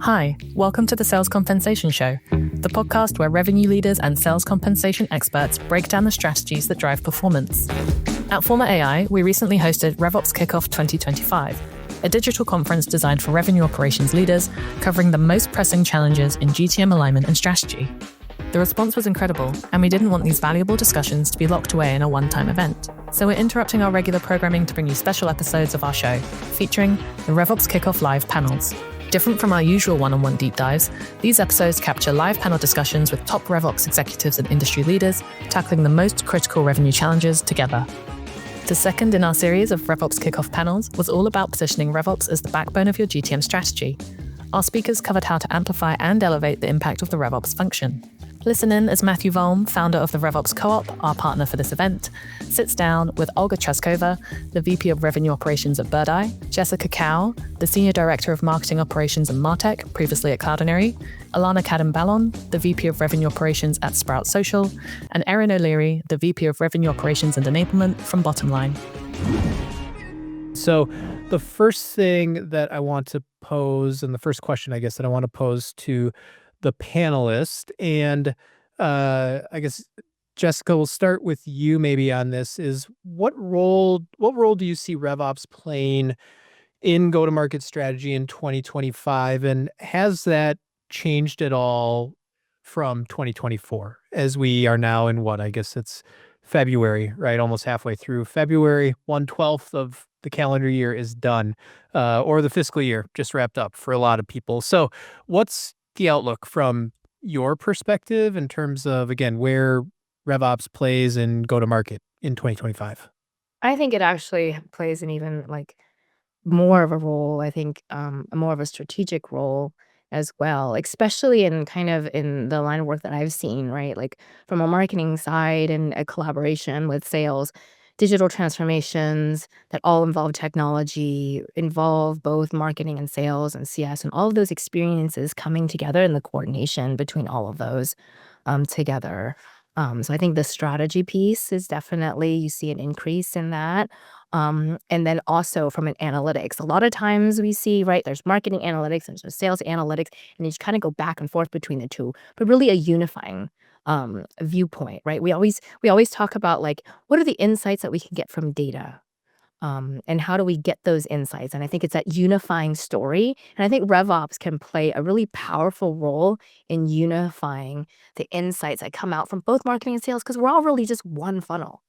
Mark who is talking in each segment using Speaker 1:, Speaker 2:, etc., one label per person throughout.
Speaker 1: Hi, welcome to the Sales Compensation Show, the podcast where revenue leaders and sales compensation experts break down the strategies that drive performance. At Former AI, we recently hosted RevOps Kickoff 2025, a digital conference designed for revenue operations leaders, covering the most pressing challenges in GTM alignment and strategy. The response was incredible, and we didn't want these valuable discussions to be locked away in a one-time event. So we're interrupting our regular programming to bring you special episodes of our show, featuring the RevOps Kickoff live panels. Different from our usual one-on-one deep dives, these episodes capture live panel discussions with top RevOps executives and industry leaders, tackling the most critical revenue challenges together. The second in our series of RevOps Kickoff panels was all about positioning RevOps as the backbone of your GTM strategy. Our speakers covered how to amplify and elevate the impact of the RevOps function. Listen in as Matthew Volm, founder of the RevOps Co-op, our partner for this event, sits down with Olga Traskova, the VP of Revenue Operations at Birdeye, Jessica Cow, the Senior Director of Marketing Operations at Martech, previously at Cloudinary, Alana Kadden Ballon, the VP of Revenue Operations at Sprout Social, and Erin O'Leary, the VP of Revenue Operations and Enablement from Bottomline.
Speaker 2: So the first thing that I want to pose, and the first question I guess that I want to pose to the panelist, and I guess Jessica, we'll start with you maybe on this, is what role do you see RevOps playing in go-to-market strategy in 2025, and has that changed at all from 2024 as we are now in what I guess it's February, right? Almost halfway through February, 1/12 of the calendar year is done, or the fiscal year just wrapped up for a lot of people. So what's the outlook from your perspective in terms of, again, where RevOps plays in go-to-market in 2025?
Speaker 3: I think it actually plays an even more of a role, I think more of a strategic role as well, especially in kind of in the line of work that I've seen, right? Like from a marketing side and a collaboration with sales, digital transformations that all involve technology, involve both marketing and sales and CS, and all of those experiences coming together and the coordination between all of those together. So I think the strategy piece is definitely, you see an increase in that. And then also from an analytics, a lot of times we see, right, there's marketing analytics and there's sales analytics, and you kind of go back and forth between the two, but really a unifying viewpoint, right? We always talk about like, what are the insights that we can get from data? And how do we get those insights? And I think it's that unifying story. And I think RevOps can play a really powerful role in unifying the insights that come out from both marketing and sales, because we're all really just one funnel.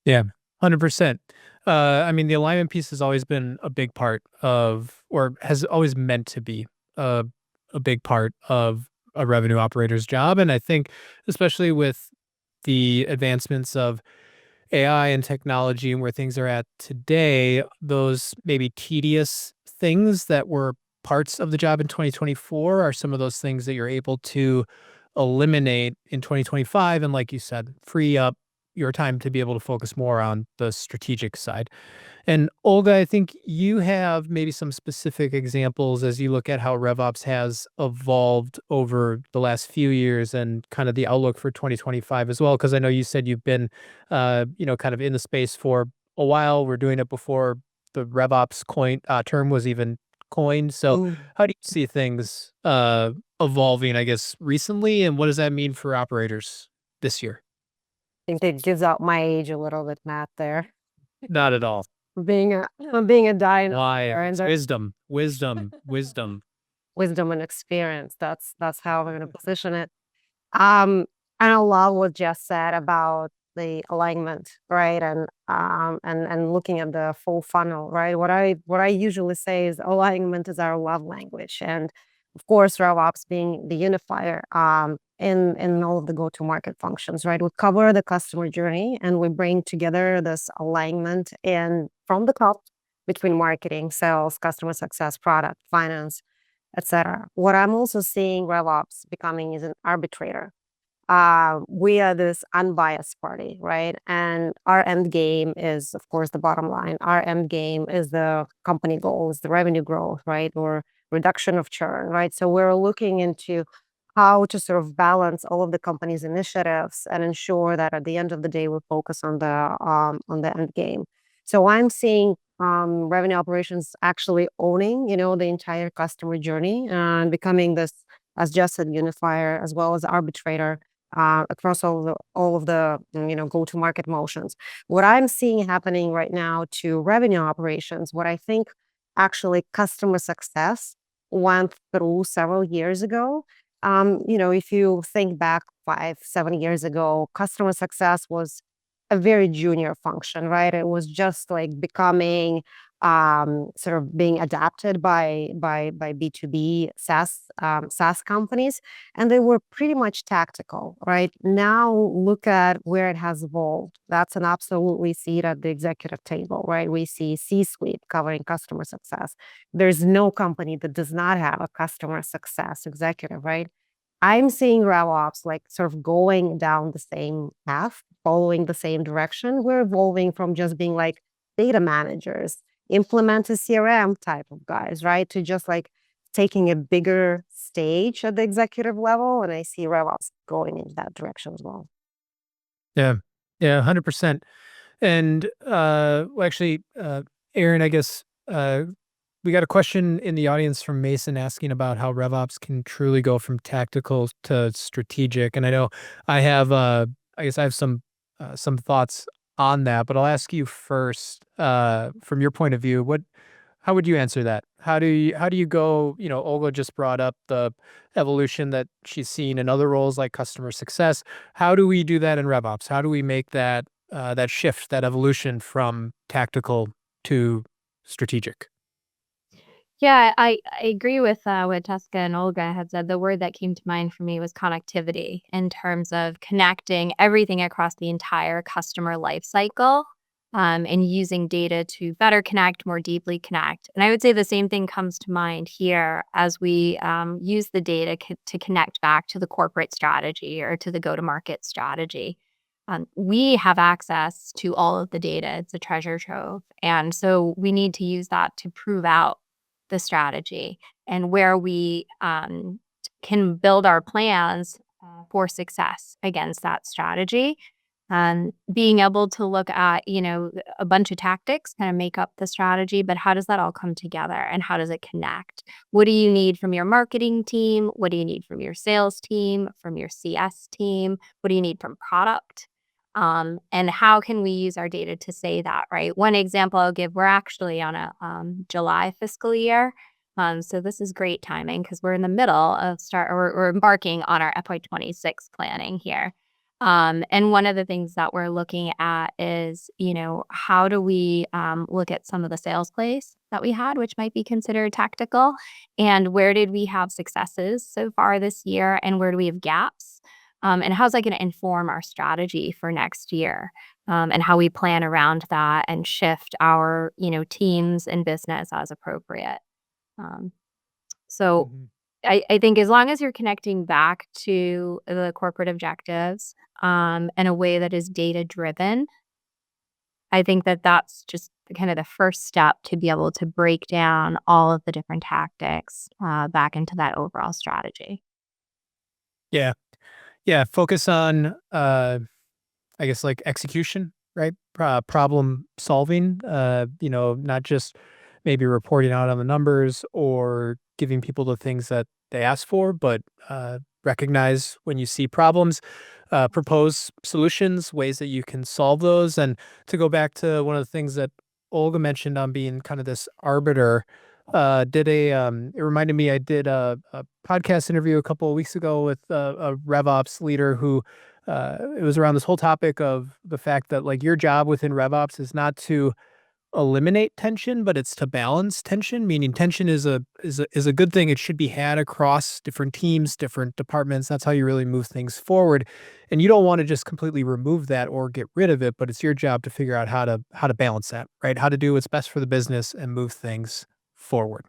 Speaker 2: Yeah, 100%. I mean, the alignment piece has always been a big part of, or has always meant to be a big part of a revenue operator's job. And I think especially with the advancements of AI and technology and where things are at today, those maybe tedious things that were parts of the job in 2024 are some of those things that you're able to eliminate in 2025. And like you said, free up your time to be able to focus more on the strategic side. And Olga, I think you have maybe some specific examples as you look at how RevOps has evolved over the last few years and kind of the outlook for 2025 as well. Because I know you said you've been, kind of in the space for a while. We're doing it before the RevOps term was even coined. So how do you see things evolving, I guess, recently? And what does that mean for operators this year?
Speaker 4: I think that gives out my age a little bit, Matt, there.
Speaker 2: Not at all.
Speaker 4: Being a dinosaur.
Speaker 2: Why?
Speaker 4: And
Speaker 2: Wisdom.
Speaker 4: wisdom and experience. That's how I'm going to position it. And I love what Jess said about the alignment, right? And looking at the full funnel, right? What I usually say is alignment is our love language, and of course, RevOps being the unifier in all of the go-to-market functions, right? We cover the customer journey and we bring together this alignment from the top between marketing, sales, customer success, product, finance, etc. What I'm also seeing RevOps becoming is an arbitrator. We are this unbiased party, right? And our end game is, of course, the bottom line. Our end game is the company goals, the revenue growth, right? Or reduction of churn, right? So we're looking into how to sort of balance all of the company's initiatives and ensure that at the end of the day, we focus on the end game. So I'm seeing revenue operations actually owning, the entire customer journey and becoming this, as Jess said, unifier as well as arbitrator across all of the go-to-market motions. What I'm seeing happening right now to revenue operations, what I think actually customer success went through several years ago. If you think back 5-7 years ago, customer success was a very junior function, right? It was just like becoming sort of being adapted by B2B SaaS companies, and they were pretty much tactical, right? Now look at where it has evolved. That's an absolutely seat at the executive table, right? We see C-suite covering customer success. There's no company that does not have a customer success executive, right? I'm seeing RevOps like sort of going down the same path, following the same direction. We're evolving from just being like data managers, implement a CRM type of guys, right? To just like taking a bigger stage at the executive level. And I see RevOps going in that direction as well.
Speaker 2: Yeah. Yeah. 100%. And, Aaron, I guess, we got a question in the audience from Mason asking about how RevOps can truly go from tactical to strategic. And I know I have, I have some thoughts on that, but I'll ask you first, from your point of view, how would you answer that? How do you go, Olga just brought up the evolution that she's seen in other roles like customer success. How do we do that in RevOps? How do we make that, that shift, that evolution from tactical to strategic?
Speaker 3: Yeah, I agree with what Jessica and Olga had said. The word that came to mind for me was connectivity in terms of connecting everything across the entire customer life cycle, and using data to better connect, more deeply connect. And I would say the same thing comes to mind here as we use the data to connect back to the corporate strategy or to the go-to-market strategy. We have access to all of the data. It's a treasure trove. And so we need to use that to prove out the strategy and where we can build our plans for success against that strategy. Being able to look at, a bunch of tactics kind of make up the strategy, but how does that all come together and how does it connect? What do you need from your marketing team? What do you need from your sales team, from your CS team? What do you need from product? And how can we use our data to say that, right? One example I'll give, we're actually on a July fiscal year. So this is great timing because we're in the middle of we're embarking on our FY26 planning here. And one of the things that we're looking at is, how do we look at some of the sales plays that we had, which might be considered tactical, and where did we have successes so far this year, and where do we have gaps? And how's that going to inform our strategy for next year, and how we plan around that and shift our, teams and business as appropriate. So I think as long as you're connecting back to the corporate objectives in a way that is data driven, I think that that's just kind of the first step to be able to break down all of the different tactics back into that overall strategy.
Speaker 2: Yeah. Yeah. Focus on, like execution, right? Problem solving, not just maybe reporting out on the numbers or giving people the things that they ask for, but recognize when you see problems, propose solutions, ways that you can solve those. And to go back to one of the things that Olga mentioned on being kind of this arbiter, it reminded me, I did a podcast interview a couple of weeks ago with a RevOps leader who, it was around this whole topic of the fact that like your job within RevOps is not to eliminate tension, but it's to balance tension, meaning tension is a good thing. It should be had across different teams, different departments. That's how you really move things forward. And you don't want to just completely remove that or get rid of it, but it's your job to figure out how to balance that, right? How to do what's best for the business and move things forward.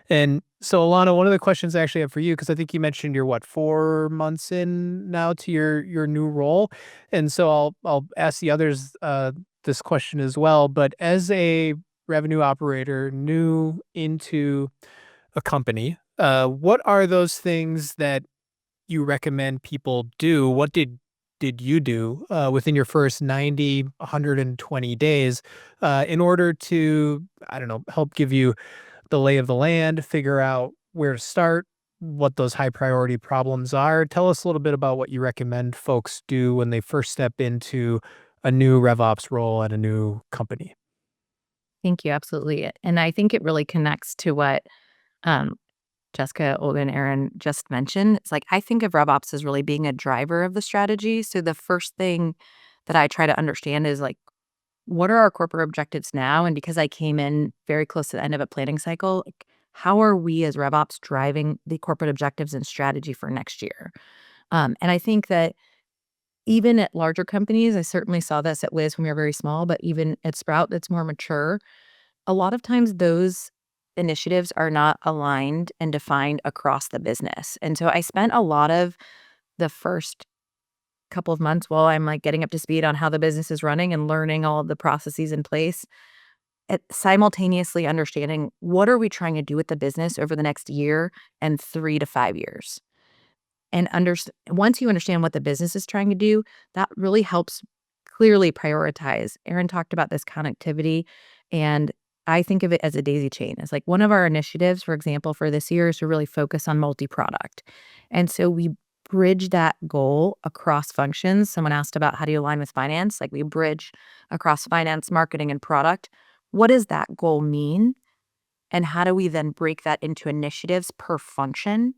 Speaker 2: And so, Alana, one of the questions I actually have for you, because I think you mentioned you're 4 months in now to your new role, and so I'll ask the others this question as well. But as a revenue operator new into a company, what are those things that you recommend people do? What did did you do within your first 90, 120 days in order to, I don't know, help give you the lay of the land, figure out where to start, what those high priority problems are? Tell us a little bit about what you recommend folks do when they first step into a new RevOps role at a new company.
Speaker 3: Thank you. Absolutely. And I think it really connects to what um, Jessica, Olga, and Aaron just mentioned. It's like I think of RevOps as really being a driver of the strategy. So the first thing that I try to understand is like, what are our corporate objectives now? And because I came in very close to the end of a planning cycle, like, how are we as RevOps driving the corporate objectives and strategy for next year? And I think that even at larger companies, I certainly saw this at Wiz when we were very small, but even at Sprout that's more mature, a lot of times those initiatives are not aligned and defined across the business. And so I spent a lot of the first couple of months while I'm like getting up to speed on how the business is running and learning all of the processes in place, at simultaneously understanding what are we trying to do with the business over the next year and 3 to 5 years. And once you understand what the business is trying to do, that really helps clearly prioritize. Aaron talked about this connectivity, and I think of it as a daisy chain. It's like one of our initiatives, for example, for this year is to really focus on multi-product. And so we bridge that goal across functions. Someone asked about how do you align with finance? Like we bridge across finance, marketing, and product. What does that goal mean? And how do we then break that into initiatives per function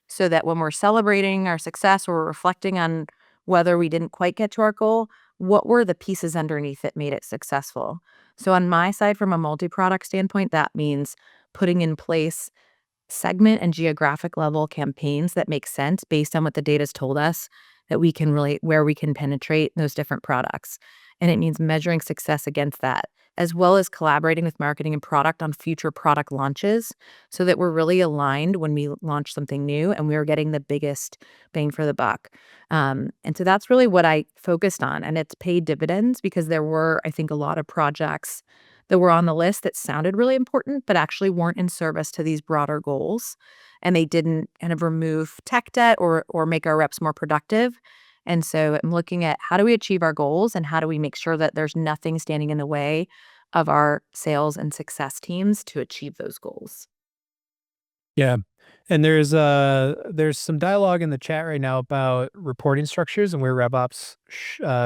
Speaker 3: so that when we're celebrating our success or we're reflecting on whether we didn't quite get to our goal, what were the pieces underneath that made it successful? So on my side, from a multi-product standpoint, that means putting in place segment and geographic level campaigns that make sense based on what the data's told us that we can relate, where we can penetrate those different products. And it means measuring success against that, as well as collaborating with marketing and product on future product launches so that we're really aligned when we launch something new and we're getting the biggest bang for the buck. And so that's really what I focused on. And it's paid dividends because there were, I think, a lot of projects that were on the list that sounded really important, but actually weren't in service to these broader goals. And they didn't kind of remove tech debt or make our reps more productive. And so I'm looking at how do we achieve our goals and how do we make sure that there's nothing standing in the way of our sales and success teams to achieve those goals.
Speaker 2: Yeah. And there's some dialogue in the chat right now about reporting structures and where RevOps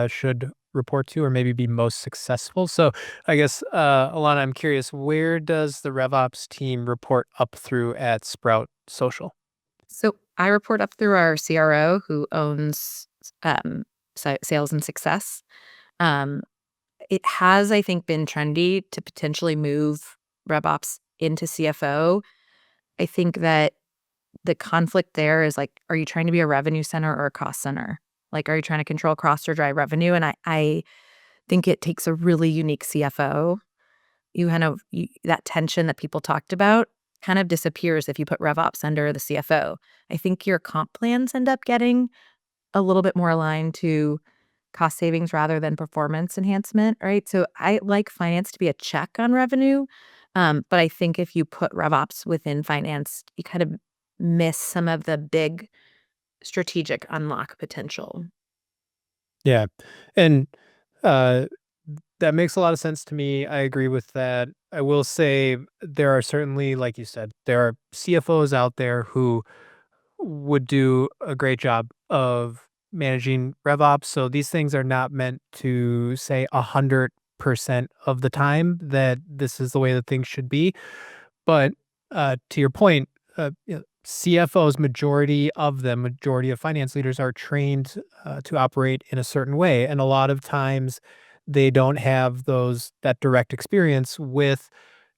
Speaker 2: should report to or maybe be most successful. So I guess, Alana, I'm curious, where does the RevOps team report up through at Sprout Social?
Speaker 3: So I report up through our CRO who owns sales and success. Um, it has, I think, been trendy to potentially move RevOps into CFO. I think that the conflict there is like, are you trying to be a revenue center or a cost center? Like, are you trying to control cost or drive revenue? And I think it takes a really unique CFO. That tension that people talked about kind of disappears if you put RevOps under the CFO. I think your comp plans end up getting a little bit more aligned to cost savings rather than performance enhancement, right? So I like finance to be a check on revenue. But I think if you put RevOps within finance, you kind of miss some of the big strategic unlock potential.
Speaker 2: Yeah. And uh, that makes a lot of sense to me. I agree with that. I will say there are certainly, like you said, there are CFOs out there who would do a great job of managing RevOps. So these things are not meant to say 100% of the time that this is the way that things should be. But to your point, CFOs, majority of finance leaders are trained to operate in a certain way. And a lot of times they don't have that direct experience with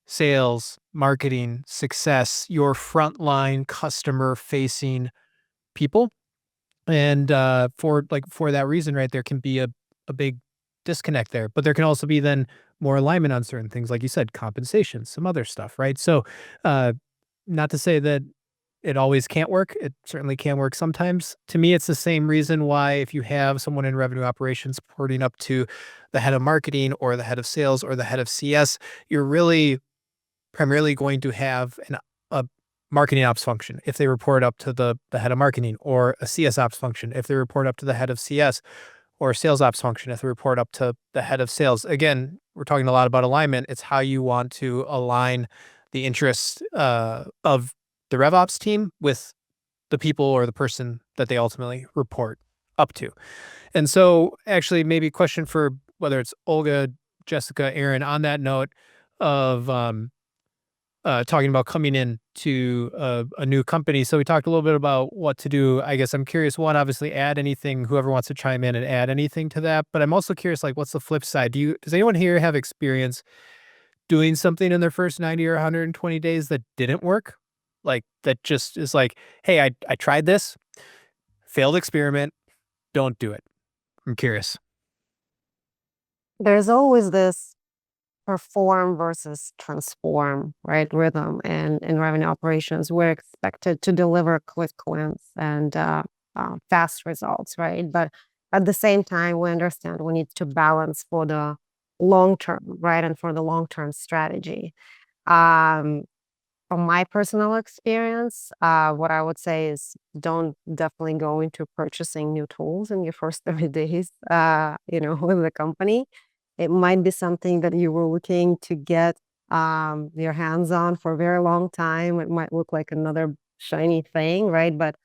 Speaker 2: sales, marketing, success, your frontline customer facing people. And for that reason, right, there can be a big disconnect there. But there can also be then more alignment on certain things, like you said, compensation, some other stuff, right? So not to say that it always can't work. It certainly can work sometimes. To me, it's the same reason why if you have someone in revenue operations reporting up to the head of marketing or the head of sales or the head of CS, you're really primarily going to have a marketing ops function, if they report up to the head of marketing, or a CS ops function, if they report up to the head of CS, or a sales ops function, if they report up to the head of sales. Again, we're talking a lot about alignment. It's how you want to align the interests of the RevOps team with the people or the person that they ultimately report up to. And so actually maybe a question for whether it's Olga, Jessica, Aaron, on that note of talking about coming in to a new company. So we talked a little bit about what to do. I guess I'm curious, one, obviously add anything, whoever wants to chime in and add anything to that. But I'm also curious, like, what's the flip side? Does anyone here have experience doing something in their first 90 or 120 days that didn't work? Like, that just is like, hey, I tried this, failed experiment, don't do it. I'm curious.
Speaker 4: There's always this perform versus transform, right, rhythm. And in revenue operations, we're expected to deliver quick wins and fast results, right? But at the same time, we understand we need to balance for the long term, right, and for the long term strategy. From my personal experience, what I would say is don't definitely go into purchasing new tools in your first 30 days, with the company. It might be something that you were looking to get your hands on for a very long time. It might look like another shiny thing, right? But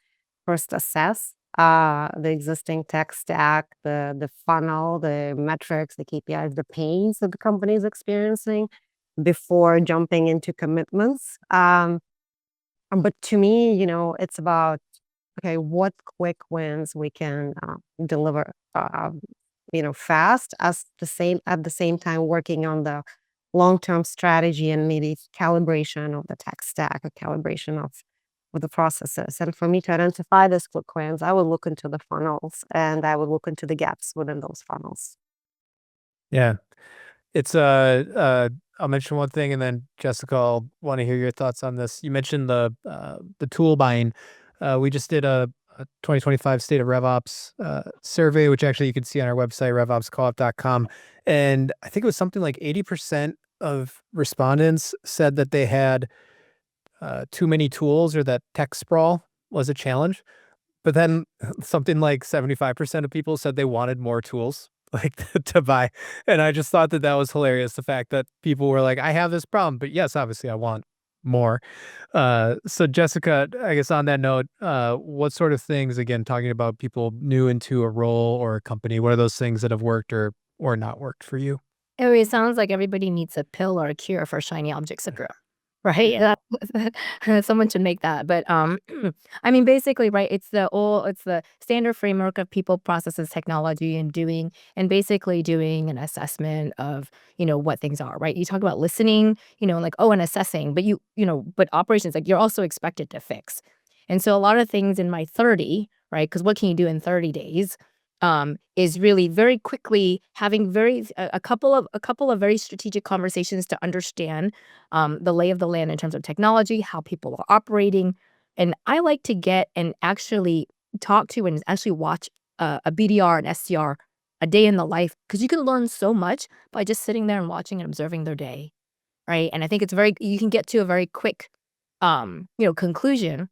Speaker 4: first assess the existing tech stack, the funnel, the metrics, the KPIs, the pains that the company is experiencing before jumping into commitments. But to me, it's about, okay, what quick wins we can deliver, fast at the same time working on the long-term strategy and maybe calibration of the tech stack or calibration of the processes. And for me to identify those quick wins, I would look into the funnels and I would look into the gaps within those funnels.
Speaker 2: Yeah. It's I'll mention one thing, and then Jessica, I'll want to hear your thoughts on this. You mentioned the tool buying. We just did a 2025 State of RevOps survey, which actually you can see on our website, RevOpsCo-op.com. And I think it was something like 80% of respondents said that they had too many tools, or that tech sprawl was a challenge. But then something like 75% of people said they wanted more tools, like, to buy. And I just thought that was hilarious. The fact that people were like, I have this problem, but yes, obviously I want more. So Jessica, I guess on that note, what sort of things, again, talking about people new into a role or a company, what are those things that have worked or not worked for you?
Speaker 3: It sounds like everybody needs a pill or a cure for shiny object syndrome, right? Someone should make that. But I mean, basically, right? It's the standard framework of people, processes, technology, and basically doing an assessment of what things are, right? You talk about listening, and assessing, but but operations, like, you're also expected to fix. And so a lot of things in my 30, right? Because what can you do in 30 days? Is really very quickly having a couple of very strategic conversations to understand the lay of the land in terms of technology, how people are operating. And I like to get and actually talk to and actually watch a BDR and SDR a day in the life, because you can learn so much by just sitting there and watching and observing their day, right? And I think you can get to a very quick conclusion.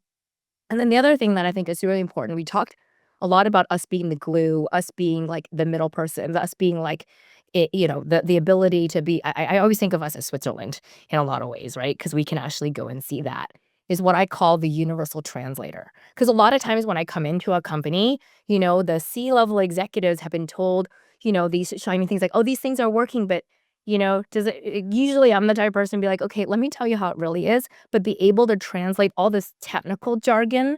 Speaker 3: And then the other thing that I think is really important, we talked a lot about us being the glue, us being like the middle person, us being like, the ability to be, I always think of us as Switzerland in a lot of ways, right? Because we can actually go and see that, is what I call the universal translator. Because a lot of times when I come into a company, the C-level executives have been told, these shiny things like, oh, these things are working, but usually I'm the type of person to be like, okay, let me tell you how it really is, but be able to translate all this technical jargon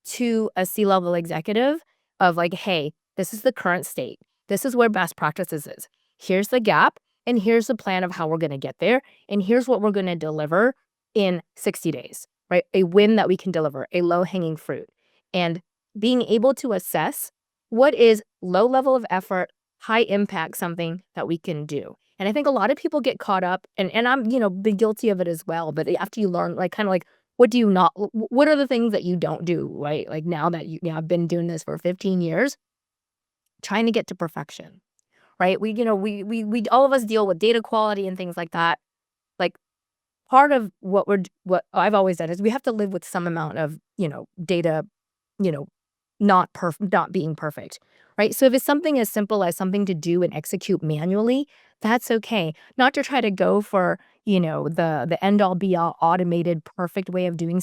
Speaker 3: to a C-level executive of like, hey, this is the current state. This is where best practices is. Here's the gap, and here's the plan of how we're going to get there, and here's what we're going to deliver in 60 days, right? A win that we can deliver, a low-hanging fruit. And being able to assess what is low level of effort, high impact, something that we can do. And I think a lot of people get caught up, and I'm, been guilty of it as well, but after you learn, like, kind of like, what are the things that you don't do, right? Like, now that I've been doing this for 15 years, trying to get to perfection, right? We all of us deal with data quality and things like that. Like, part of what I've always done is we have to live with some amount of, data, you know, not being perfect, right? So if it's something as simple as something to do and execute manually, that's okay. Not to try to go for, the end all be all automated perfect way of doing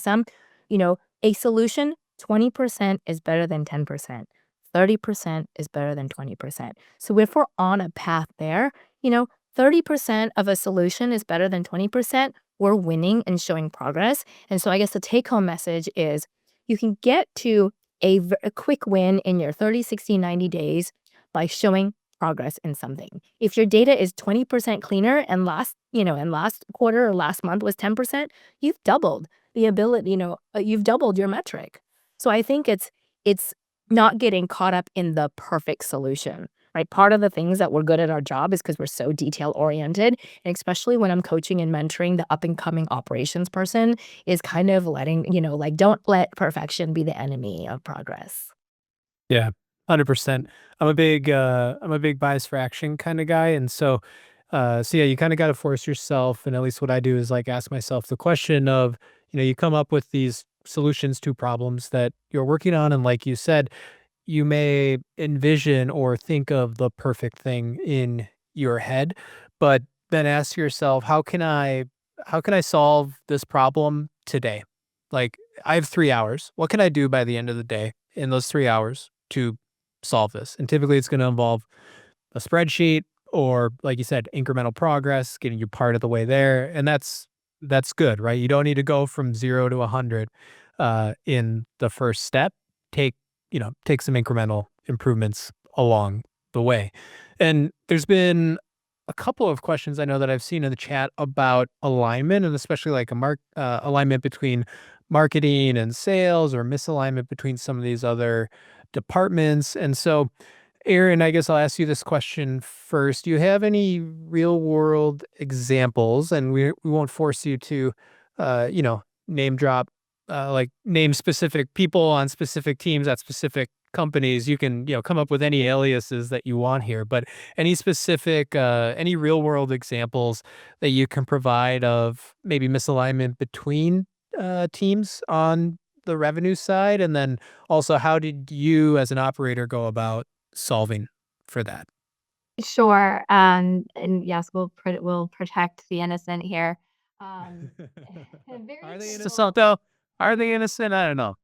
Speaker 3: a solution. 20% is better than 10%. 30% is better than 20%. So if we're on a path there, 30% of a solution is better than 20%, we're winning and showing progress. And so I guess the take home message is you can get to a quick win in your 30, 60, 90 days by showing progress in something. If your data is 20% cleaner and last quarter or last month was 10%, you've doubled the ability, you've doubled your metric. So I think it's not getting caught up in the perfect solution, right? Part of the things that we're good at our job is because we're so detail oriented. And especially when I'm coaching and mentoring the up and coming operations person is kind of letting, don't let perfection be the enemy of progress.
Speaker 2: Yeah, 100%. I'm a big bias for action kind of guy. And so yeah, you kind of got to force yourself. And at least what I do is like ask myself the question of, you come up with these solutions to problems that you're working on. And like you said, you may envision or think of the perfect thing in your head, but then ask yourself, how can I solve this problem today? Like I have 3 hours. What can I do by the end of the day in those 3 hours to solve this? And typically it's going to involve a spreadsheet or like you said, incremental progress, getting you part of the way there. And that's good, right? You don't need to go from 0 to 100 in the first step. Take some incremental improvements along the way. And there's been a couple of questions I know that I've seen in the chat about alignment and especially like alignment between marketing and sales or misalignment between some of these other departments. And so, Aaron, I guess I'll ask you this question first. Do you have any real world examples? And we won't force you to, name drop, like name specific people on specific teams at specific companies. You can, come up with any aliases that you want here, but any specific, any real world examples that you can provide of maybe misalignment between teams on the revenue side? And then also, how did you as an operator go about solving for that?
Speaker 5: Sure. And yes, we'll protect the innocent here. Um, a very
Speaker 2: Are they
Speaker 5: simple,
Speaker 2: innocent though? Are they innocent? I don't know.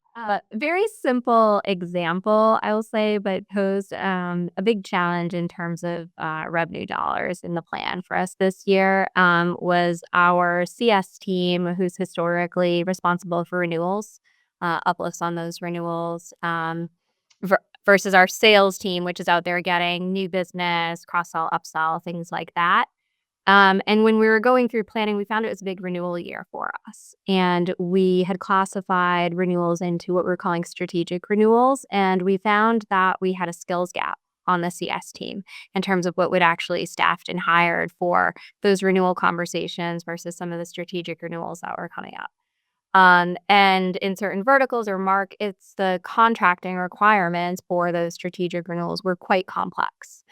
Speaker 5: very simple example, I will say, but posed a big challenge in terms of revenue dollars in the plan for us this year. Was our CS team, who's historically responsible for renewals, uplifts on those renewals. Versus our sales team, which is out there getting new business, cross-sell, upsell, things like that. And when we were going through planning, we found it was a big renewal year for us. And we had classified renewals into what we're calling strategic renewals. And we found that we had a skills gap on the CS team in terms of what would actually staffed and hired for those renewal conversations versus some of the strategic renewals that were coming up. And in certain verticals or it's the contracting requirements for those strategic renewals were quite complex.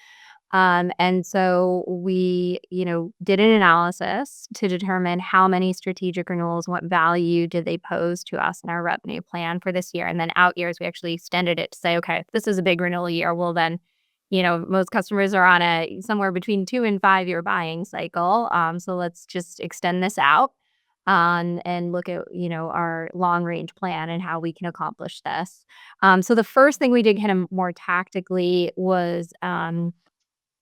Speaker 5: And so we, did an analysis to determine how many strategic renewals, what value did they pose to us in our revenue plan for this year. And then out years, we actually extended it to say, okay, if this is a big renewal year, well then, most customers are on a somewhere between 2 and 5 year buying cycle. So let's just extend this out and look at, our long range plan and how we can accomplish this. So the first thing we did kind of more tactically was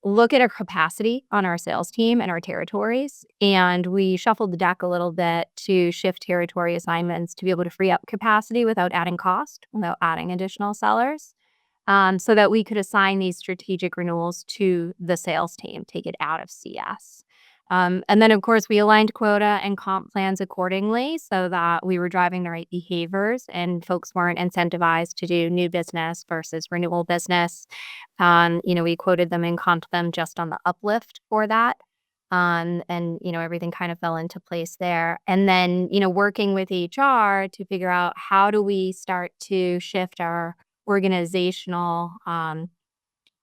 Speaker 5: look at our capacity on our sales team and our territories. And we shuffled the deck a little bit to shift territory assignments to be able to free up capacity without adding cost, without adding additional sellers, so that we could assign these strategic renewals to the sales team, take it out of CS. And then, of course, we aligned quota and comp plans accordingly so that we were driving the right behaviors and folks weren't incentivized to do new business versus renewal business. We quoted them and comped them just on the uplift for that. And everything kind of fell into place there. And then, working with HR to figure out how do we start to shift our organizational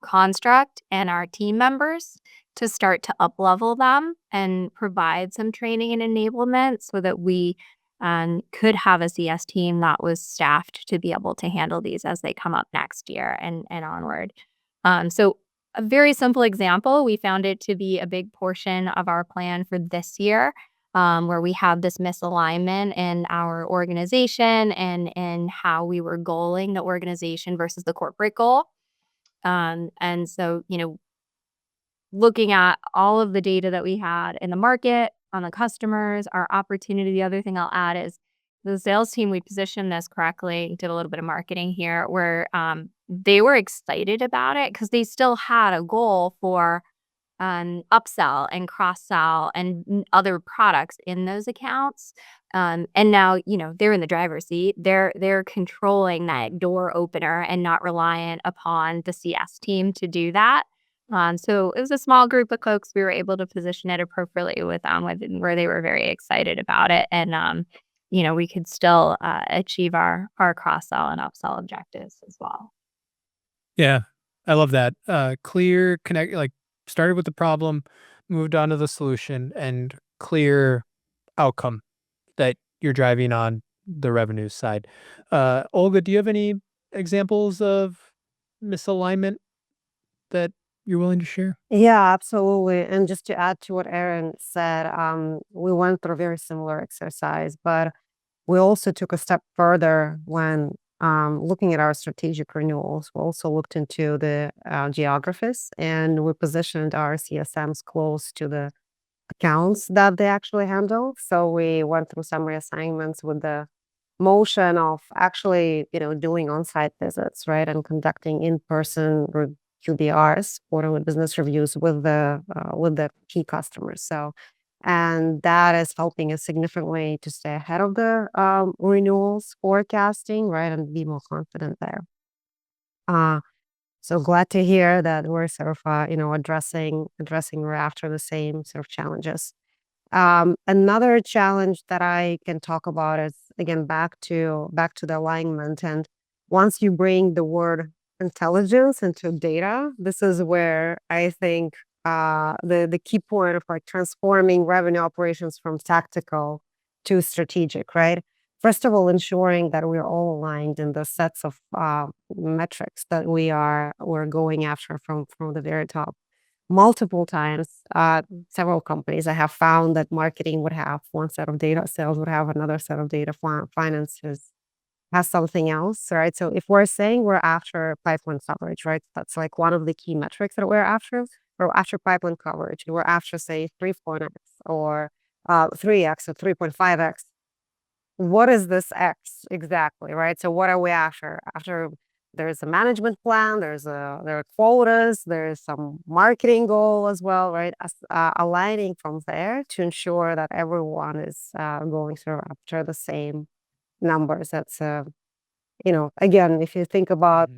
Speaker 5: construct and our team members to start to up-level them and provide some training and enablement so that we could have a CS team that was staffed to be able to handle these as they come up next year and onward. So a very simple example, we found it to be a big portion of our plan for this year, where we have this misalignment in our organization and how we were goaling the organization versus the corporate goal. And so, looking at all of the data that we had in the market, on the customers, our opportunity. The other thing I'll add is the sales team, we positioned this correctly, did a little bit of marketing here, where they were excited about it because they still had a goal for upsell and cross-sell and other products in those accounts. And now, they're in the driver's seat. They're controlling that door opener and not reliant upon the CS team to do that. So it was a small group of folks. We were able to position it appropriately with them, where they were very excited about it. And, we could still achieve our cross-sell and upsell objectives as well.
Speaker 2: Yeah, I love that. Clear, connect, like started with the problem, moved on to the solution, and clear outcome that you're driving on the revenue side. Olga, do you have any examples of misalignment that you're willing to share?
Speaker 4: Yeah, absolutely. And just to add to what Erin said, we went through a very similar exercise, but we also took a step further when looking at our strategic renewals. We also looked into the geographies, and we positioned our CSMs close to the accounts that they actually handle. So we went through some reassignments with the motion of actually, doing on-site visits, right, and conducting in-person QBRs, quarterly business reviews with the key customers. So, and that is helping us significantly to stay ahead of the renewals forecasting, right, and be more confident there. So glad to hear that we're sort of addressing we're after the same sort of challenges. Another challenge that I can talk about is again back to the alignment. And once you bring the word intelligence into data, this is where I think the key point of like transforming revenue operations from tactical to strategic, right? First of all, ensuring that we're all aligned in the sets of metrics that we're going after from the very top. Multiple times, several companies I have found that marketing would have one set of data, sales would have another set of data, finance has something else, right? So if we're saying we're after pipeline coverage, right? That's like one of the key metrics that we're after. We're after pipeline coverage. We're after, say, 3.x or 3x or 3.5x. What is this X exactly, right? So what are we after? After there's a management plan, there are quotas, there's some marketing goal as well, right? Aligning from there to ensure that everyone is going through after the same numbers. That's again, if you think about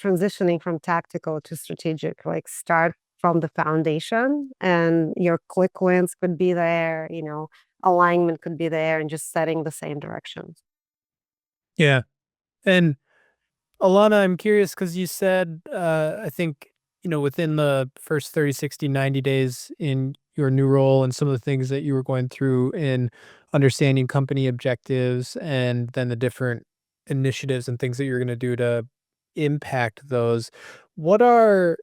Speaker 4: transitioning from tactical to strategic, like start from the foundation, and your quick wins could be there, alignment could be there, and just setting the same direction.
Speaker 2: Yeah. And Alana, I'm curious because you said, I think, within the first 30, 60, 90 days in your new role and some of the things that you were going through in understanding company objectives and then the different initiatives and things that you're going to do to impact those. What are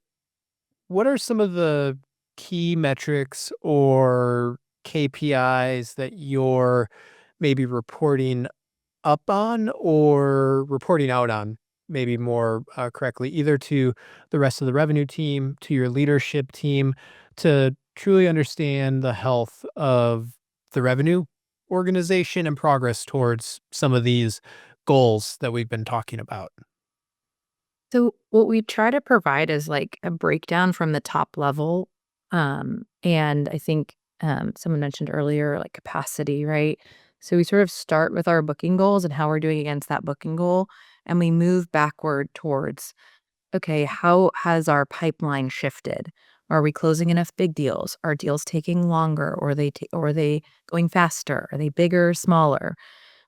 Speaker 2: some of the key metrics or KPIs that you're maybe reporting up on or reporting out on, maybe more correctly, either to the rest of the revenue team, to your leadership team, to truly understand the health of the revenue organization and progress towards some of these goals that we've been talking about?
Speaker 1: So what we try to provide is like a breakdown from the top level. And I think someone mentioned earlier, like capacity, right? So we sort of start with our booking goals and how we're doing against that booking goal. And we move backward towards, okay, how has our pipeline shifted? Are we closing enough big deals? Are deals taking longer? Or are they going faster? Are they bigger or smaller?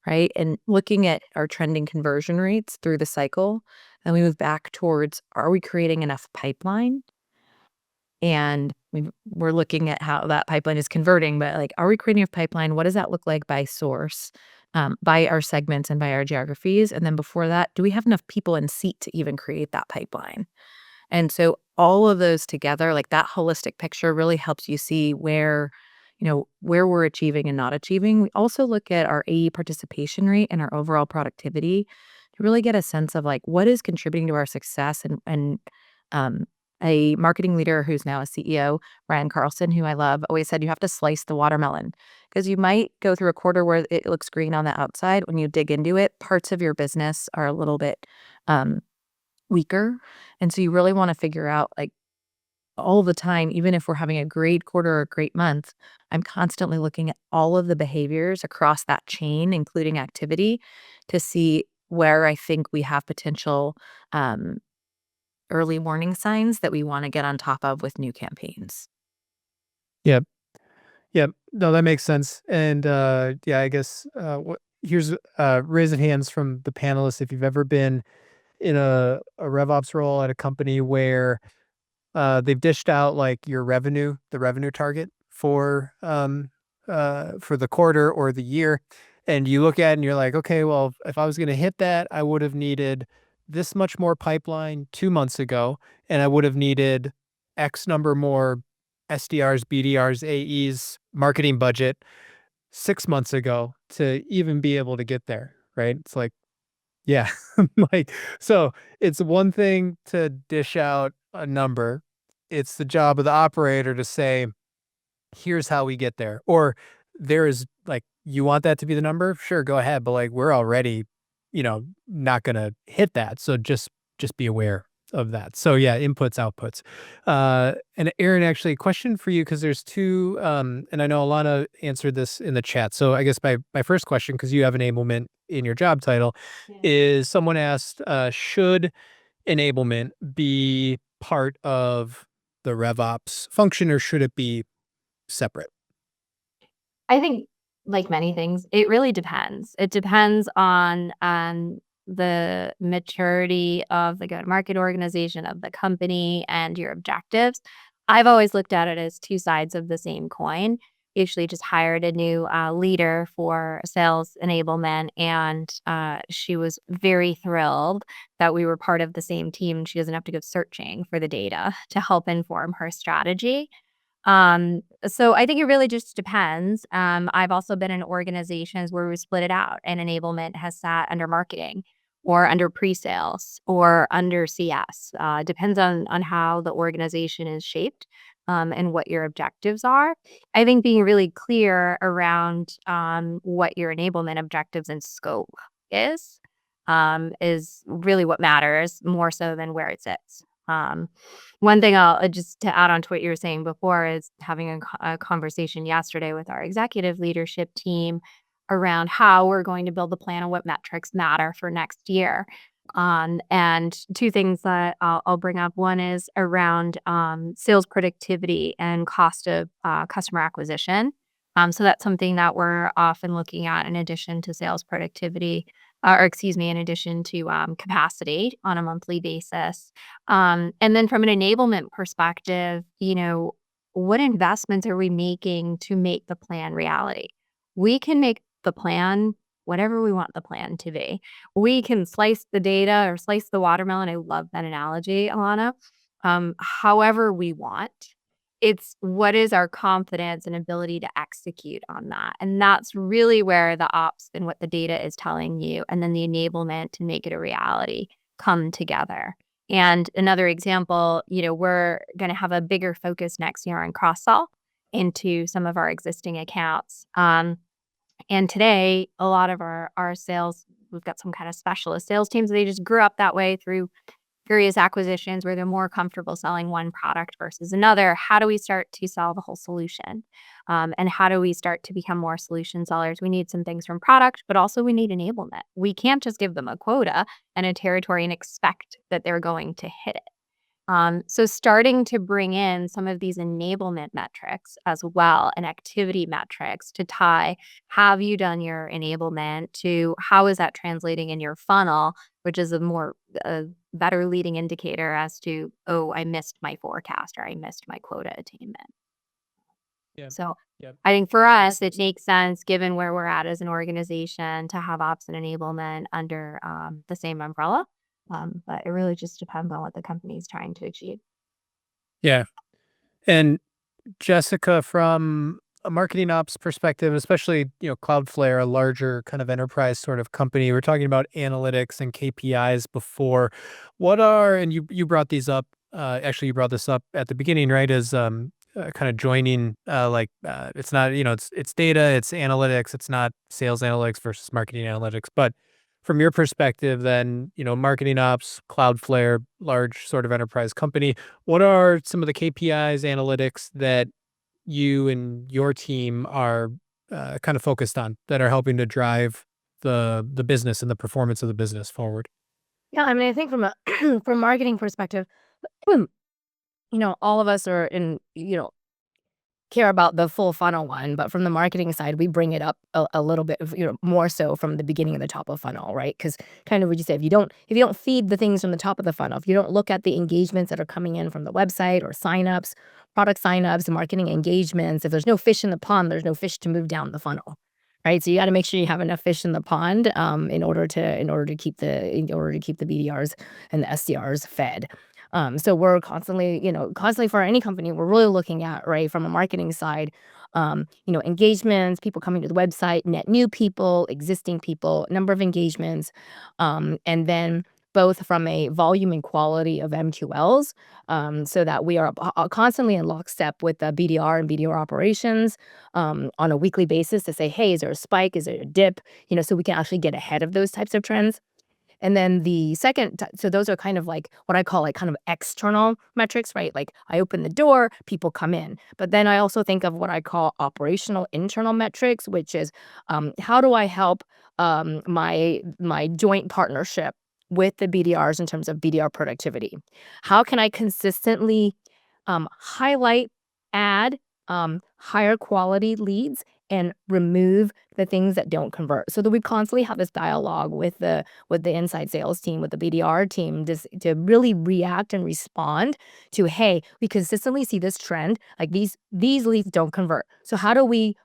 Speaker 1: Right? And looking at our trending conversion rates through the cycle,
Speaker 3: Then we move back towards, are we creating enough pipeline? And we're looking at how that pipeline is converting, but like, are we creating a pipeline? What does that look like by source, by our segments and by our geographies? And then before that, do we have enough people in seat to even create that pipeline? And so all of those together, like that holistic picture really helps you see where we're achieving and not achieving. We also look at our AE participation rate and our overall productivity to really get a sense of like what is contributing to our success. And a marketing leader who's now a CEO, Ryan Carlson, who I love, always said you have to slice the watermelon because you might go through a quarter where it looks green on the outside. When you dig into it, parts of your business are a little bit weaker. And so you really want to figure out like all the time, even if we're having a great quarter or a great month, I'm constantly looking at all of the behaviors across that chain, including activity, to see where I think we have potential early warning signs that we want to get on top of with new campaigns.
Speaker 2: Yep. Yep. No, that makes sense. And yeah, I guess here's raise of hands from the panelists if you've ever been in a RevOps role at a company where they've dished out like the revenue target for the quarter or the year, and you look at it and you're like, okay, well, if I was going to hit that, I would have needed this much more pipeline 2 months ago, and I would have needed X number more SDRs, BDRs, AEs, marketing budget 6 months ago to even be able to get there, right? It's like, yeah, like, so it's one thing to dish out a number. It's the job of the operator to say, here's how we get there. Or there is like, you want that to be the number? Sure, go ahead. But like, we're already, not going to hit that. So just be aware of that. So yeah, inputs, outputs. And Aaron, actually a question for you, because there's two, and I know Alana answered this in the chat. So I guess my first question, because you have enablement in your job title, is someone asked, should enablement be part of the RevOps function, or should it be separate?
Speaker 5: I think, like many things, it really depends. It depends on the maturity of the go-to-market organization, of the company, and your objectives. I've always looked at it as two sides of the same coin. Usually just hired a new leader for sales enablement, and she was very thrilled that we were part of the same team. She doesn't have to go searching for the data to help inform her strategy. So I think it really just depends. I've also been in organizations where we split it out and enablement has sat under marketing or under pre-sales or under CS. Depends on how the organization is shaped, and what your objectives are. I think being really clear around what your enablement objectives and scope is really what matters more so than where it sits. One thing I'll just to add on to what you were saying before is having a conversation yesterday with our executive leadership team around how we're going to build a plan and what metrics matter for next year. And two things that I'll bring up. One is around sales productivity and cost of customer acquisition. So that's something that we're often looking at in addition to sales productivity, in addition to capacity on a monthly basis. And then from an enablement perspective, what investments are we making to make the plan reality? We can make the plan whatever we want the plan to be. We can slice the data or slice the watermelon. I love that analogy, Alana. However we want. It's what is our confidence and ability to execute on that. And that's really where the ops and what the data is telling you, and then the enablement to make it a reality come together. And another example, we're going to have a bigger focus next year on cross-sell into some of our existing accounts. And today, a lot of our sales, we've got some kind of specialist sales teams. They just grew up that way through various acquisitions where they're more comfortable selling one product versus another. How do we start to sell the whole solution? And how do we start to become more solution sellers? We need some things from product, but also we need enablement. We can't just give them a quota and a territory and expect that they're going to hit it. So starting to bring in some of these enablement metrics as well and activity metrics to tie, have you done your enablement, to how is that translating in your funnel which is a better leading indicator as to, oh, I missed my forecast or I missed my quota attainment.
Speaker 2: Yeah.
Speaker 5: So
Speaker 2: Yeah.
Speaker 5: I think for us, it makes sense, given where we're at as an organization, to have ops and enablement under the same umbrella. But it really just depends on what the company is trying to achieve.
Speaker 2: Yeah. And Jessica, from a marketing ops perspective, especially, Cloudflare, a larger kind of enterprise sort of company, we're talking about analytics and KPIs before. And you brought these up, actually you brought this up at the beginning, right? As kind of joining, it's not, it's data, it's analytics, it's not sales analytics versus marketing analytics. But from your perspective, then, marketing ops, Cloudflare, large sort of enterprise company, what are some of the KPIs, analytics that you and your team are kind of focused on that are helping to drive the business and the performance of the business forward?
Speaker 3: Yeah, I mean, I think from a from a marketing perspective, all of us are care about the full funnel one, but from the marketing side, we bring it up a little bit, more so from the beginning of the top of funnel, right? Because kind of what you say, if you don't feed the things from the top of the funnel, if you don't look at the engagements that are coming in from the website or signups, product signups, marketing engagements, if there's no fish in the pond, there's no fish to move down the funnel, right? So you got to make sure you have enough fish in the pond in order to keep the BDRs and the SDRs fed. So we're constantly for any company, we're really looking at, right, from a marketing side, engagements, people coming to the website, net new people, existing people, number of engagements, and then both from a volume and quality of MQLs, so that we are constantly in lockstep with the BDR and BDR operations on a weekly basis to say, hey, is there a spike? Is there a dip? So we can actually get ahead of those types of trends. And then the second, so those are kind of like what I call like kind of external metrics, right? Like I open the door, people come in. But then I also think of what I call operational internal metrics, which is how do I help my joint partnership with the BDRs in terms of BDR productivity? How can I consistently highlight, add higher quality leads and remove the things that don't convert, so that we constantly have this dialogue with the inside sales team, with the BDR team, just to really react and respond to, hey, we consistently see this trend, like these leads don't convert. So how do we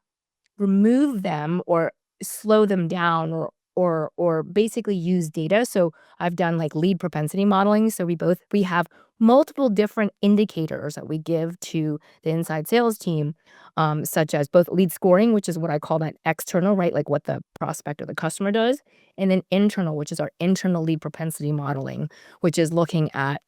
Speaker 3: remove them or slow them down or basically use data? So I've done like lead propensity modeling. So we have multiple different indicators that we give to the inside sales team, such as both lead scoring, which is what I call that external, right? Like what the prospect or the customer does, and then internal, which is our internal lead propensity modeling, which is looking at,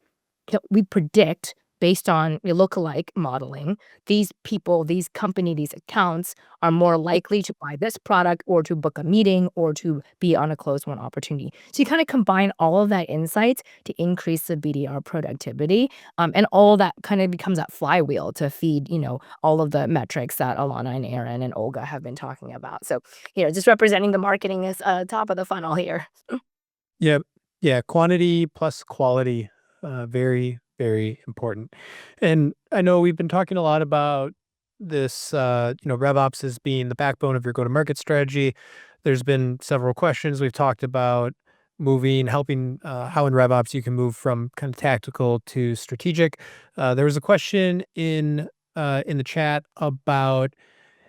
Speaker 3: we predict based on lookalike modeling, these people, these company, these accounts are more likely to buy this product or to book a meeting or to be on a closed won opportunity. So you kind of combine all of that insights to increase the BDR productivity, and all that kind of becomes that flywheel to feed, all of the metrics that Alana and Aaron and Olga have been talking about. So, just representing the marketing is top of the funnel here.
Speaker 2: Yeah. Yeah. Quantity plus quality, very, very important. And I know we've been talking a lot about this, RevOps as being the backbone of your go-to-market strategy. There's been several questions. We've talked about helping, how in RevOps you can move from kind of tactical to strategic. There was a question in the chat about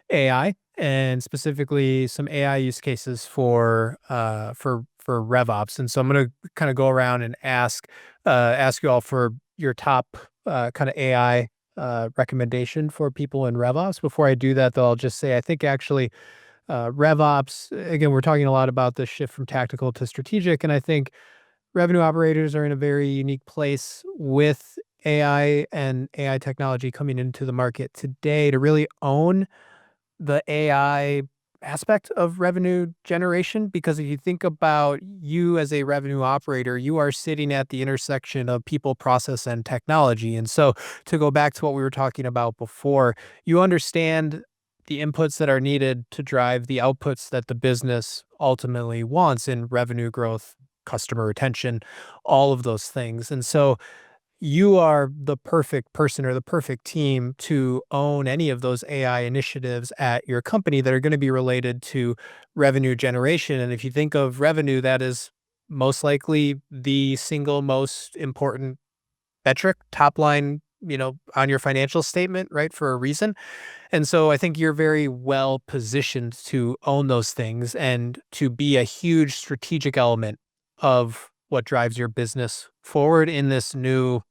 Speaker 2: AI and specifically some AI use cases for RevOps. And so I'm going to kind of go around and ask you all for your top kind of AI recommendation for people in RevOps. Before I do that, though, I'll just say I think actually RevOps, again, we're talking a lot about the shift from tactical to strategic, and I think revenue operators are in a very unique place with AI and AI technology coming into the market today to really own the AI aspect of revenue generation. Because if you think about you as a revenue operator, you are sitting at the intersection of people, process, and technology. And so to go back to what we were talking about before, you understand the inputs that are needed to drive the outputs that the business ultimately wants in revenue growth, customer retention, all of those things. And so you are the perfect person or the perfect team to own any of those AI initiatives at your company that are going to be related to revenue generation. And if you think of revenue, that is most likely the single most important metric, top line, on your financial statement, right, for a reason. And so I think you're very well positioned to own those things and to be a huge strategic element of what drives your business forward in this new,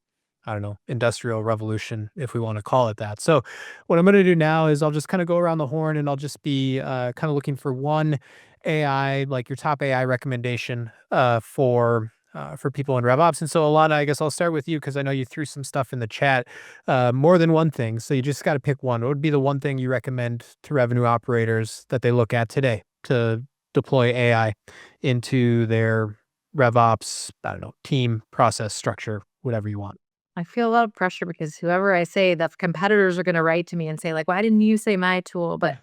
Speaker 2: I don't know, industrial revolution, if we want to call it that. So what I'm going to do now is I'll just kind of go around the horn and I'll just be kind of looking for one AI, like your top AI recommendation for people in RevOps. And so Alana, I guess I'll start with you because I know you threw some stuff in the chat, more than one thing. So you just got to pick one. What would be the one thing you recommend to revenue operators that they look at today to deploy AI into their RevOps, I don't know, team, process, structure, whatever you want?
Speaker 3: I feel a lot of pressure because whoever I say, the competitors are going to write to me and say like, why didn't you say my tool? But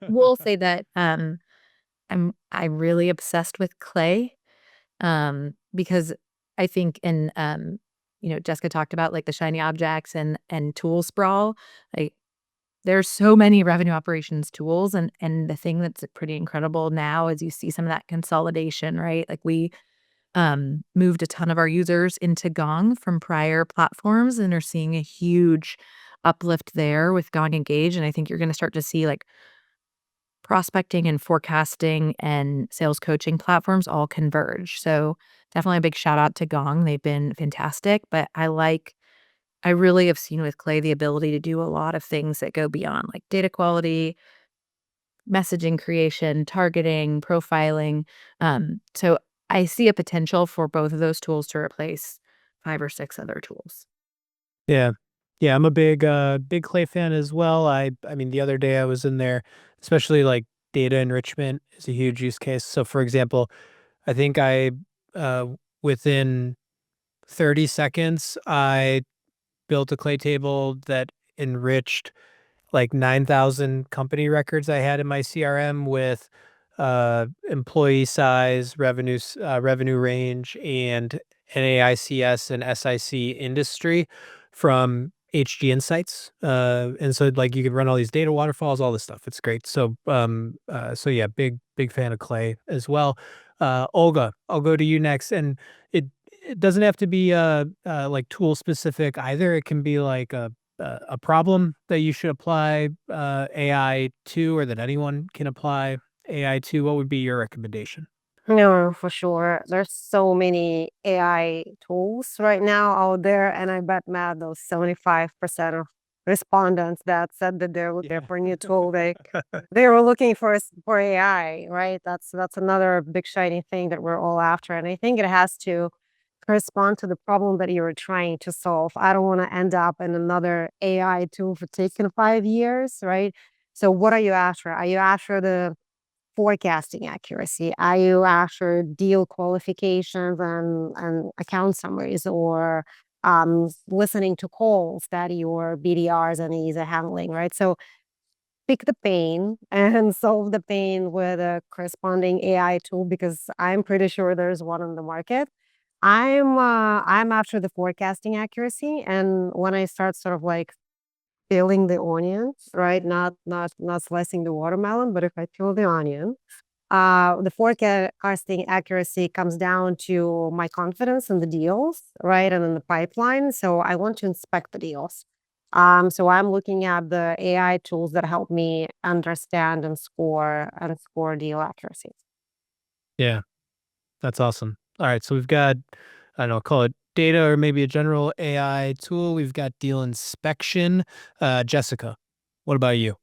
Speaker 3: we'll say that I'm really obsessed with Clay, because I think Jessica talked about like the shiny objects and tool sprawl. Like there's so many revenue operations tools, and the thing that's pretty incredible now is you see some of that consolidation, right? Like we moved a ton of our users into Gong from prior platforms and are seeing a huge uplift there with Gong Engage. And I think you're going to start to see like prospecting and forecasting and sales coaching platforms all converge. So definitely a big shout out to Gong. They've been fantastic, but I really have seen with Clay the ability to do a lot of things that go beyond like data quality, messaging creation, targeting, profiling. So I see a potential for both of those tools to replace 5 or 6 other tools.
Speaker 2: Yeah. Yeah, I'm a big Clay fan as well. I mean, the other day I was in there, especially like data enrichment is a huge use case. So for example, I think within 30 seconds, I built a Clay table that enriched like 9,000 company records I had in my CRM with employee size, revenue range, and NAICS and SIC industry from HG Insights. And so like you could run all these data waterfalls, all this stuff. It's great. So yeah, big fan of Clay as well. Olga, I'll go to you next. And it doesn't have to be like tool specific either. It can be like a problem that you should apply AI to, or that anyone can apply AI to. What would be your recommendation?
Speaker 4: No, for sure. There's so many AI tools right now out there, and I bet, Matt, those 75% of respondents that said that they're looking for a new tool, they were looking for AI, right? That's another big shiny thing that we're all after, and I think it has to correspond to the problem that you're trying to solve. I don't want to end up in another AI tool for taking 5 years, right? So what are you after? Are you after the forecasting accuracy? Are you after deal qualifications and account summaries, or listening to calls that your BDRs and Es are handling, right? So pick the pain and solve the pain with a corresponding AI tool, because I'm pretty sure there's one on the market. I'm after the forecasting accuracy, and when I start sort of like peeling the onions, right? Not slicing the watermelon, but if I peel the onion, the forecasting accuracy comes down to my confidence in the deals, right? And in the pipeline. So I want to inspect the deals. So I'm looking at the AI tools that help me understand and score deal accuracy.
Speaker 2: Yeah, that's awesome. All right, so we've got, I don't know, call it data or maybe a general AI tool. We've got deal inspection. Jessica, what about you?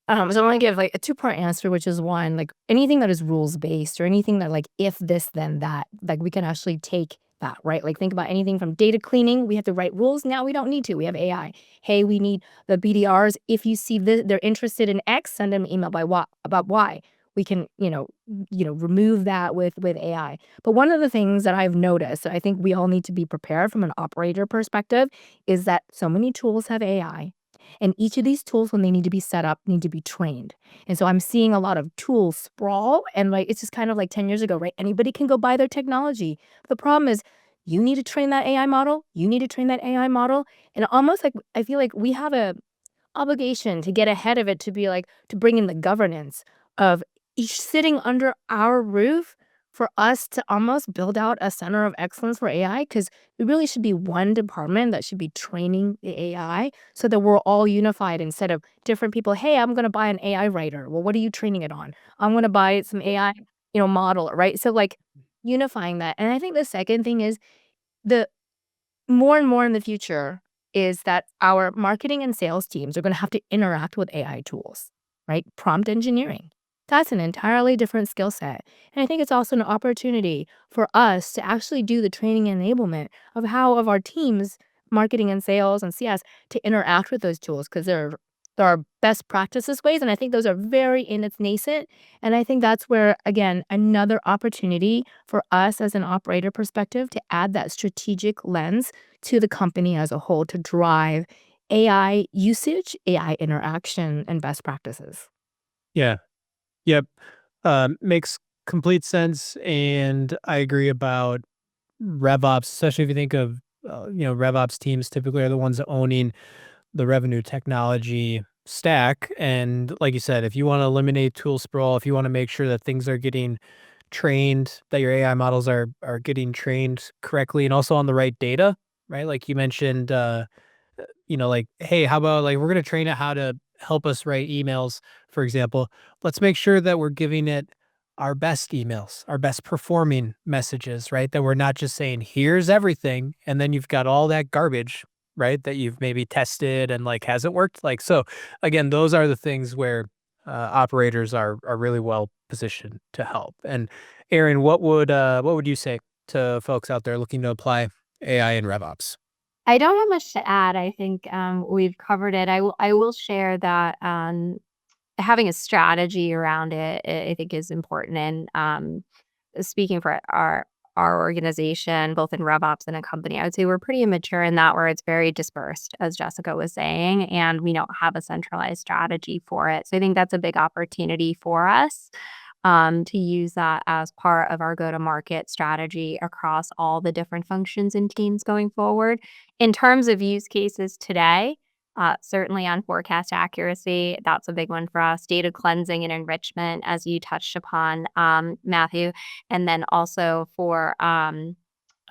Speaker 3: So I want to give like a 2-part answer, which is one, like anything that is rules based or anything that like if this then that, like we can actually take that, right? Like think about anything from data cleaning. We have to write rules. Now we don't need to. We have AI. Hey, we need the BDRs. If you see this, they're interested in X, send them an email about Y. We can, remove that with AI. But one of the things that I've noticed, I think we all need to be prepared from an operator perspective, is that so many tools have AI. And each of these tools, when they need to be set up, need to be trained. And so I'm seeing a lot of tools sprawl, and like it's just kind of like 10 years ago, right? Anybody can go buy their technology. The problem is you need to train that AI model. You need to train that AI model. And almost like I feel like we have a obligation to get ahead of it, to be like, to bring in the governance of each sitting under our roof for us to almost build out a center of excellence for AI, because it really should be one department that should be training the AI so that we're all unified instead of different people. Hey, I'm going to buy an AI writer. Well, what are you training it on? I'm going to buy some AI, model, right? So like unifying that. And I think the second thing is the more and more in the future is that our marketing and sales teams are going to have to interact with AI tools, right? Prompt engineering. That's an entirely different skill set. And I think it's also an opportunity for us to actually do the training and enablement of how of our teams, marketing and sales and CS, to interact with those tools, because there are best practices ways. And I think those are very in its nascent. And I think that's where, again, another opportunity for us as an operator perspective to add that strategic lens to the company as a whole to drive AI usage, AI interaction, and best practices.
Speaker 2: Yeah. Yep. Makes complete sense. And I agree about RevOps, especially if you think of, RevOps teams typically are the ones owning the revenue technology stack. And like you said, if you want to eliminate tool sprawl, if you want to make sure that things are getting trained, that your AI models are getting trained correctly and also on the right data, right? Like you mentioned, like, hey, how about like we're going to train it how to help us write emails, for example. Let's make sure that we're giving it our best emails, our best performing messages, right? That we're not just saying, here's everything. And then you've got all that garbage, right? That you've maybe tested and like hasn't worked. Like, so again, those are the things where operators are really well positioned to help. And Aaron, what would you say to folks out there looking to apply AI in RevOps?
Speaker 5: I don't have much to add. I think we've covered it. I will share that having a strategy around it, I think, is important. And speaking for our organization, both in RevOps and a company, I would say we're pretty immature in that, where it's very dispersed, as Jessica was saying, and we don't have a centralized strategy for it. So I think that's a big opportunity for us to use that as part of our go-to-market strategy across all the different functions and teams going forward. In terms of use cases today, certainly on forecast accuracy, that's a big one for us. Data cleansing and enrichment, as you touched upon, Matthew. And then also for our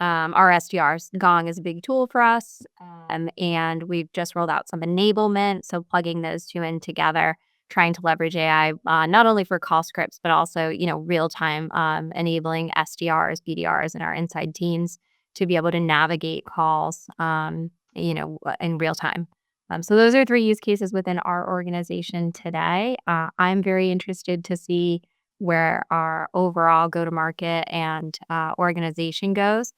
Speaker 5: SDRs, Gong is a big tool for us. And we've just rolled out some enablement. So plugging those two in together, trying to leverage AI, not only for call scripts, but also, real-time enabling SDRs, BDRs, and our inside teams to be able to navigate calls, in real time. So those are 3 use cases within our organization today. I'm very interested to see where our overall go-to-market and organization goes.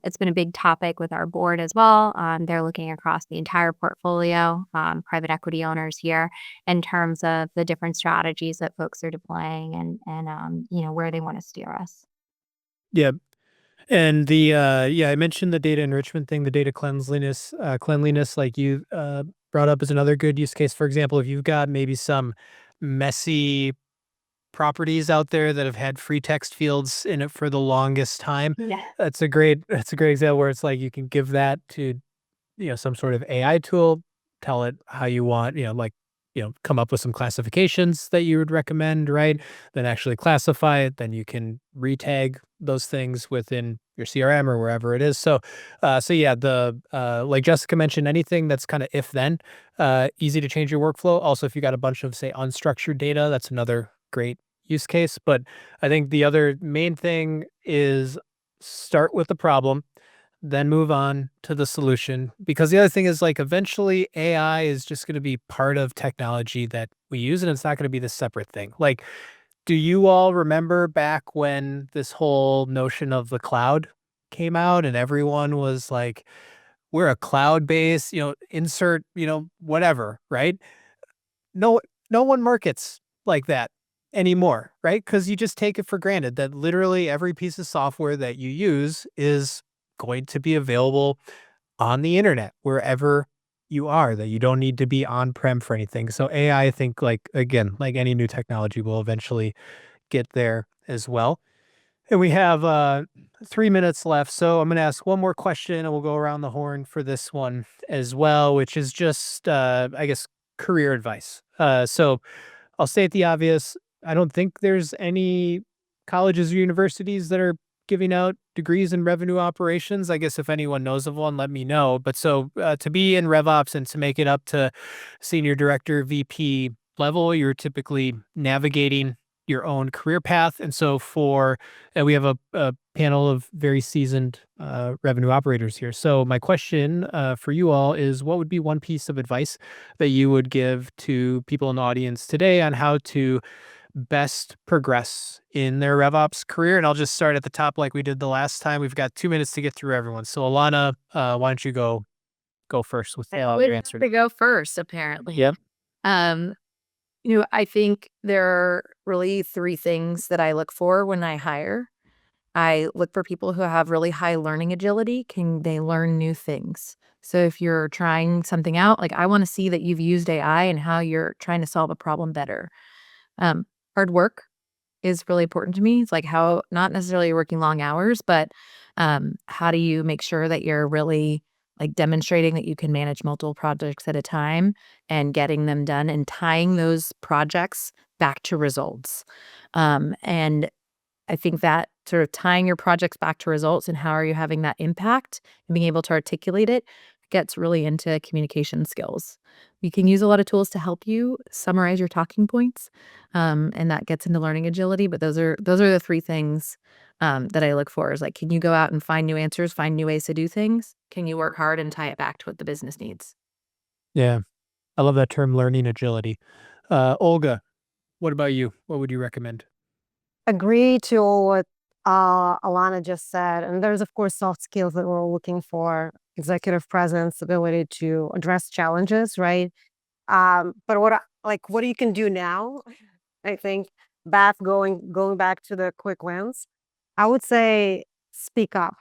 Speaker 5: It's been a big topic with our board as well. They're looking across the entire portfolio, private equity owners here, in terms of the different strategies that folks are deploying and where they want to steer us.
Speaker 2: Yeah. And I mentioned the data enrichment thing, the data cleanliness, like you brought up, is another good use case. For example, if you've got maybe some messy properties out there that have had free text fields in it for the longest time,
Speaker 5: Yeah.
Speaker 2: that's a great example where it's like you can give that to some sort of AI tool, tell it how you want, come up with some classifications that you would recommend, right? Then actually classify it. Then you can retag those things within your CRM or wherever it is. So yeah, like Jessica mentioned, anything that's kind of if then, easy to change your workflow. Also, if you got a bunch of, say, unstructured data, that's another great use case. But I think the other main thing is start with the problem, then move on to the solution. Because the other thing is, like, eventually AI is just going to be part of technology that we use, and it's not going to be this separate thing. Like, do you all remember back when this whole notion of the cloud came out and everyone was like, we're a cloud-based, insert, whatever, right? No one markets like that anymore, right? Because you just take it for granted that literally every piece of software that you use is going to be available on the internet wherever you are, that you don't need to be on-prem for anything. So AI, I think, like, again, like any new technology, will eventually get there as well. And we have 3 minutes left. So I'm going to ask one more question and we'll go around the horn for this one as well, which is just, I guess, career advice. So I'll state the obvious. I don't think there's any colleges or universities that are giving out degrees in revenue operations. I guess if anyone knows of one, let me know. But so to be in RevOps and to make it up to senior director, VP level, you're typically navigating your own career path. And so we have a panel of very seasoned revenue operators here. So my question for you all is, what would be one piece of advice that you would give to people in the audience today on how to best progress in their RevOps career? And I'll just start at the top like we did the last time. We've got 2 minutes to get through everyone. So Alana, why don't you go first with your answer?
Speaker 3: To go first, apparently.
Speaker 2: Yep.
Speaker 3: I think there are really 3 things that I look for when I hire. I look for people who have really high learning agility. Can they learn new things? So if you're trying something out, like I want to see that you've used AI and how you're trying to solve a problem better. Hard work is really important to me. It's like how, not necessarily working long hours, but how do you make sure that you're really like demonstrating that you can manage multiple projects at a time and getting them done and tying those projects back to results. And I think that sort of tying your projects back to results and how are you having that impact and being able to articulate it gets really into communication skills. You can use a lot of tools to help you summarize your talking points, and that gets into learning agility. But those are the 3 things that I look for. Is like, can you go out and find new answers, find new ways to do things? Can you work hard and tie it back to what the business needs?
Speaker 2: Yeah, I love that term, learning agility. Olga, what about you? What would you recommend?
Speaker 4: Agree to all what Alana just said. And there's, of course, soft skills that we're looking for: executive presence, ability to address challenges, right? But what you can do now, I think, Beth, going back to the quick wins, I would say speak up.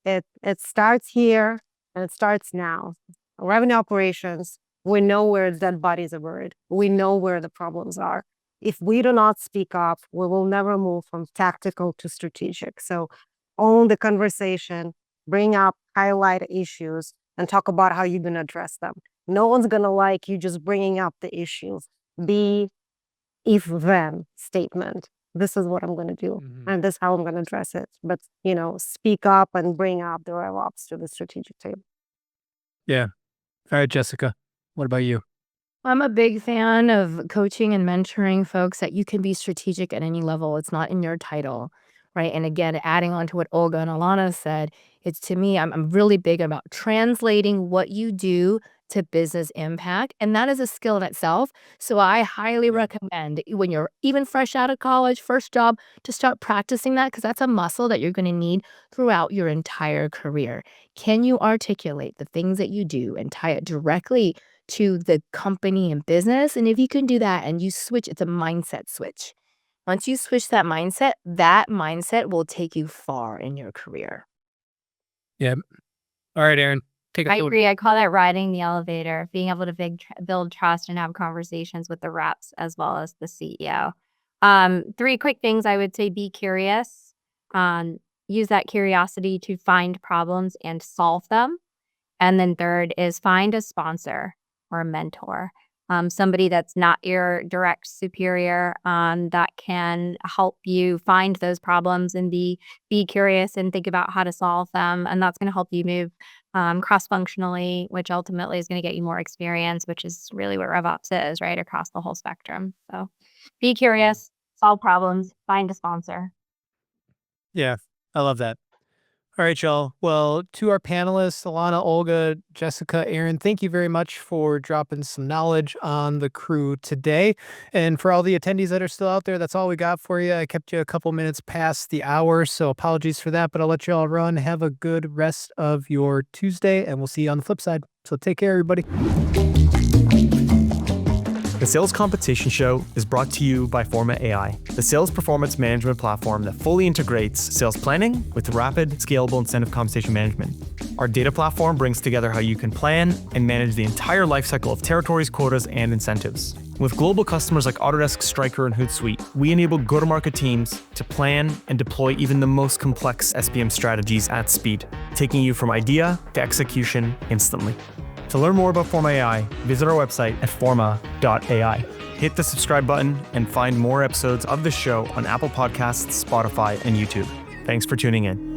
Speaker 4: It starts here and it starts now. Revenue operations, we know where dead bodies are buried. We know where the problems are. If we do not speak up, we will never move from tactical to strategic. So own the conversation, bring up, highlight issues, and talk about how you're going to address them. No one's going to like you just bringing up the issues. Be if-then statement. This is what I'm going to do, and this is how I'm going to address it. But, speak up and bring up the RevOps to the strategic table.
Speaker 2: Yeah. All right, Jessica, what about you?
Speaker 3: I'm a big fan of coaching and mentoring folks that you can be strategic at any level. It's not in your title, right? And again, adding on to what Olga and Alana said, it's to me, I'm really big about translating what you do to business impact. And that is a skill in itself. So I highly recommend when you're even fresh out of college, first job, to start practicing that, because that's a muscle that you're going to need throughout your entire career. Can you articulate the things that you do and tie it directly to the company and business? And if you can do that and you switch, it's a mindset switch. Once you switch that mindset will take you far in your career.
Speaker 2: Yeah. All right, Aaron, take us.
Speaker 5: I agree. I call that riding the elevator, being able to build trust and have conversations with the reps as well as the CEO. 3 quick things I would say: be curious. Use that curiosity to find problems and solve them. And then 3rd is find a sponsor or a mentor, somebody that's not your direct superior, that can help you find those problems and be curious and think about how to solve them. And that's going to help you move cross-functionally, which ultimately is going to get you more experience, which is really what RevOps is, right? Across the whole spectrum. So be curious, solve problems, find a sponsor.
Speaker 2: Yeah, I love that. All right, y'all. Well, to our panelists, Alana, Olga, Jessica, Aaron, thank you very much for dropping some knowledge on the crew today. And for all the attendees that are still out there, that's all we got for you. I kept you a couple minutes past the hour, so apologies for that, but I'll let you all run. Have a good rest of your Tuesday, and we'll see you on the flip side. So take care, everybody.
Speaker 6: The Sales Compensation Show is brought to you by Forma AI, the sales performance management platform that fully integrates sales planning with rapid, scalable incentive compensation management. Our data platform brings together how you can plan and manage the entire lifecycle of territories, quotas, and incentives. With global customers like Autodesk, Stryker, and Hootsuite, we enable go-to-market teams to plan and deploy even the most complex SPM strategies at speed, taking you from idea to execution instantly. To learn more about Forma AI, visit our website at forma.ai. hit the subscribe button and find more episodes of the show on Apple Podcasts, Spotify, and YouTube. Thanks for tuning in.